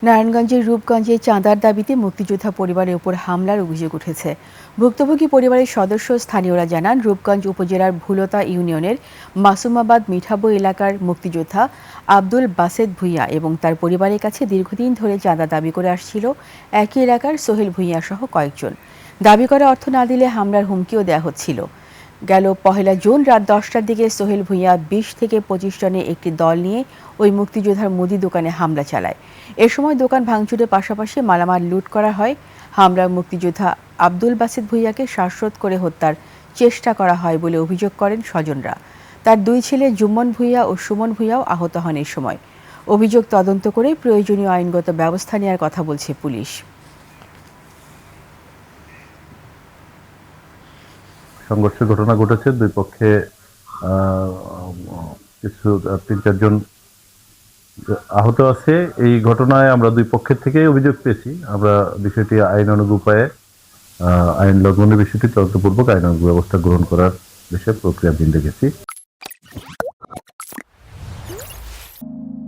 নারায়ণগঞ্জের রূপগঞ্জে চাঁদার দাবিতে মুক্তিযোদ্ধা পরিবারের উপর হামলার অভিযোগ উঠেছে। ভুক্তভোগী পরিবারের সদস্য স্থানীয়রা জানান, রূপগঞ্জ উপজেলার ভুলতা ইউনিয়নের মাসুমাবাদ মিঠাবো এলাকার মুক্তিযোদ্ধা আব্দুল বাসেত ভূঁইয়া এবং তার পরিবারের কাছে দীর্ঘদিন ধরে চাঁদা দাবি করে আসছিল একই এলাকার সোহেল ভূঁইয়া সহ কয়েকজন। দাবি করা অর্থ না দিলে হামলার হুমকিও দেওয়া হচ্ছিল। গেল ১ জুন রাত ১০টার দিকে সোহেল ভূঁইয়া ২০ থেকে ২৫ জনের একটি দল নিয়ে ওই মুক্তিযোদ্ধার মুদি দোকানে হামলা চালায়। এ সময় দোকান ভাঙচুরের পাশাপাশি মালামাল লুট করা হয়। হামলায় মুক্তিযোদ্ধা আব্দুল বাসেত ভূঁইয়াকে শ্বাসরোধ করে হত্যার চেষ্টা করা হয় বলে অভিযোগ করেন স্বজনরা। তার দুই ছেলে জুম্মন ভূঁইয়া ও সুমন ভূঁইয়াও আহত হন এ সময়। অভিযোগ তদন্ত করে প্রয়োজনীয় আইনগত ব্যবস্থা নেওয়ার কথা বলছে পুলিশ। সংঘর্ষের ঘটনা ঘটেছে, দুই পক্ষে কিছু ৩-৪ জন আহত আছে। এই ঘটনায় আমরা দুই পক্ষের থেকেই অভিযোগ পেয়েছি। আমরা বিষয়টি আইনানুগ উপায়ে আইন লঙ্ঘনের বিষয়টি তদন্তপূর্বক আইনানুগ ব্যবস্থা গ্রহণ করার বিষয়ে প্রক্রিয়াধীন রেখেছি।